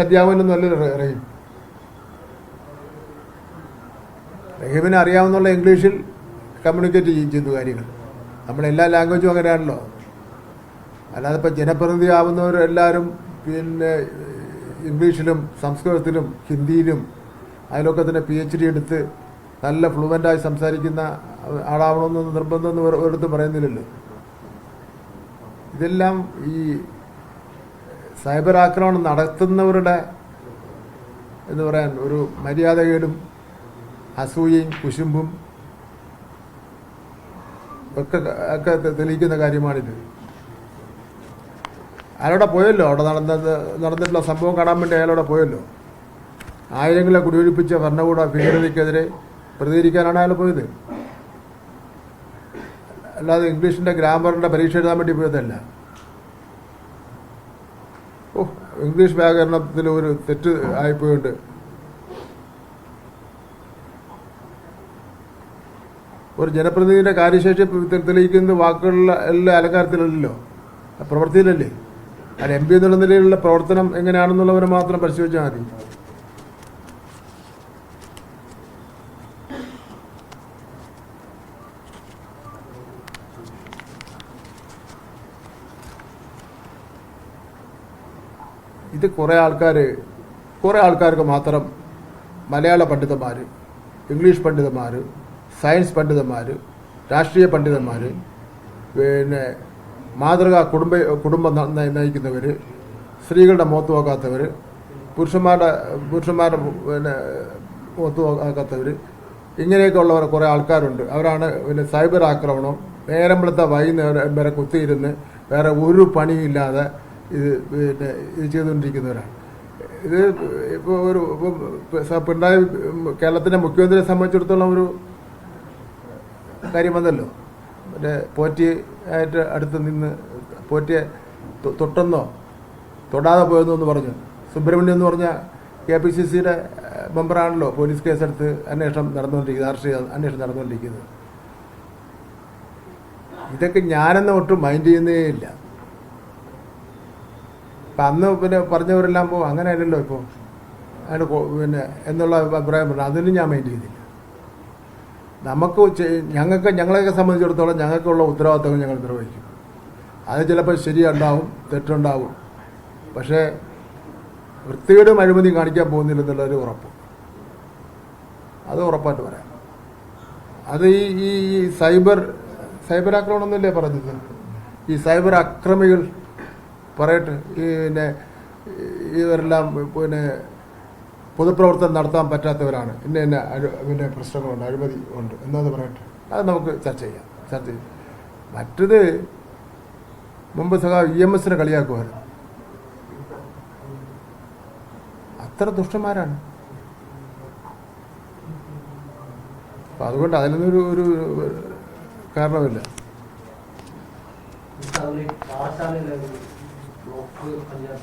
അധ്യാപകനൊന്നും അല്ലല്ലോ റഹീമിനെ അറിയാവുന്നുള്ള ഇംഗ്ലീഷിൽ കമ്മ്യൂണിക്കേറ്റ് ചെയ്യുന്ന കാര്യങ്ങൾ നമ്മളെല്ലാ ലാംഗ്വേജും അങ്ങനെയാണല്ലോ. അല്ലാതെ ഇപ്പം ജനപ്രതിനിധി ആവുന്നവരെല്ലാവരും പിന്നെ ഇംഗ്ലീഷിലും സംസ്കൃതത്തിലും ഹിന്ദിയിലും അതിലൊക്കെ തന്നെ PhD എടുത്ത് നല്ല ഫ്ലുവൻ്റായി സംസാരിക്കുന്ന ആളാവണമെന്നൊന്നും നിർബന്ധമൊന്നും ഒരിടത്തും പറയുന്നില്ലല്ലോ. ഇതെല്ലാം ഈ സൈബർ ആക്രമണം നടത്തുന്നവരുടെ എന്ന് പറയാൻ ഒരു മര്യാദകേടും അസൂയയും കുശുമ്പും ഒക്കെ തെളിയിക്കുന്ന കാര്യമാണിത്. അയാളോടെ പോയല്ലോ, അവിടെ നടന്നിട്ടുള്ള സംഭവം കാണാൻ വേണ്ടി അയാളോടെ പോയല്ലോ. ആയിരങ്ങളെ കുടിയൊഴിപ്പിച്ച ഭരണകൂട ഭീകരതയ്ക്കെതിരെ പ്രതികരിക്കാനാണ് അയാൾ പോയത്. അല്ലാതെ ഇംഗ്ലീഷിൻ്റെ ഗ്രാമറിൻ്റെ പരീക്ഷ എഴുതാൻ വേണ്ടി പോയതല്ല. ഇംഗ്ലീഷ് വ്യാകരണത്തിൽ ഒരു തെറ്റ് ആയിപ്പോയുണ്ട്. ഒരു ജനപ്രതിനിധിയുടെ കാര്യശേഷി തെളിയിക്കുന്നത് വാക്കുകളിലെ എല്ലാ അലങ്കാരത്തിലല്ലോ, പ്രവൃത്തിയിലല്ലേ. അത് MP എന്നുള്ള നിലയിലുള്ള പ്രവർത്തനം എങ്ങനെയാണെന്നുള്ളവരെ മാത്രം പരിശോധിച്ചാൽ മതി. ഇത് കുറേ ആൾക്കാർക്ക് മാത്രം മലയാള പണ്ഡിതന്മാർ, ഇംഗ്ലീഷ് പണ്ഡിതന്മാർ, സയൻസ് പണ്ഡിതന്മാർ, രാഷ്ട്രീയ പണ്ഡിതന്മാർ, പിന്നെ മാതൃകാ കുടുംബം നയിക്കുന്നവർ, സ്ത്രീകളുടെ മുഖത്ത് നോക്കാത്തവർ, പുരുഷന്മാരുടെ പിന്നെ മുഖത്ത് നോക്കാത്തവർ, ഇങ്ങനെയൊക്കെ ഉള്ളവർ കുറേ ആൾക്കാരുണ്ട്. അവരാണ് പിന്നെ സൈബർ ആക്രമണം നേരമ്പളത്തെ വൈകുന്നേരം വരെ കുത്തിയിരുന്ന് വേറെ ഒരു പണിയില്ലാതെ ഇത് ചെയ്തുകൊണ്ടിരിക്കുന്നവരാണ്. ഇത് ഇപ്പോൾ പിണറായി കേരളത്തിൻ്റെ മുഖ്യമന്ത്രിയെ സംബന്ധിച്ചിടത്തോളം ഒരു കാര്യം വന്നല്ലോ. പോറ്റി ആയിട്ട് അടുത്ത് നിന്ന് പോറ്റിയെ തൊട്ടെന്നോ തൊടാതെ പോയെന്നോ എന്ന് പറഞ്ഞു. സുബ്രഹ്മണ്യം എന്ന് പറഞ്ഞ KPCCയുടെ മെമ്പറാണല്ലോ പോലീസ് കേസെടുത്ത് അന്വേഷണം നടന്നുകൊണ്ടിരിക്കുന്നത്, രാഷ്ട്രീയ അന്വേഷണം നടന്നുകൊണ്ടിരിക്കുന്നത്. ഇതൊക്കെ ഞാനെന്ന ഒട്ടും മൈൻഡ് ചെയ്യുന്നേ ഇല്ല. അപ്പം അന്ന് പിന്നെ പറഞ്ഞവരെല്ലാം അങ്ങനെ അല്ലല്ലോ ഇപ്പോൾ അതിന് പിന്നെ എന്നുള്ള അഭിപ്രായം പറഞ്ഞു. അതിനും ഞാൻ മൈൻഡ് ചെയ്തില്ല. ഞങ്ങളെയൊക്കെ സംബന്ധിച്ചിടത്തോളം ഞങ്ങൾക്കുള്ള ഉത്തരവാദിത്തങ്ങൾ ഞങ്ങൾ നിർവഹിക്കും. അത് ചിലപ്പോൾ ശരിയുണ്ടാവും, തെറ്റുണ്ടാവും. പക്ഷേ വൃത്തികേടും അഴിമതി കാണിക്കാൻ പോകുന്നില്ലെന്നുള്ളൊരു ഉറപ്പ്, അത് ഉറപ്പായിട്ട് പറയാം. അത് ഈ സൈബർ ആക്രമണം എന്നല്ലേ പറഞ്ഞത്. ഈ സൈബർ അക്രമികൾ പറയട്ടെ, പിന്നെ ഇവരെല്ലാം പിന്നെ പൊതുപ്രവർത്തനം നടത്താൻ പറ്റാത്തവരാണ്, പിന്നെ പ്രശ്നങ്ങളുണ്ട്, അഴിമതി ഉണ്ട് എന്നത് പറയട്ടെ. അത് നമുക്ക് ചർച്ച ചെയ്യാം. മറ്റത് മുമ്പ് EMS കളിയാക്കുമായിരുന്നു. അത്ര ദുഷ്ടന്മാരാണ്. അപ്പം അതുകൊണ്ട് അതിലൊന്നും ഒരു കാരണമില്ല.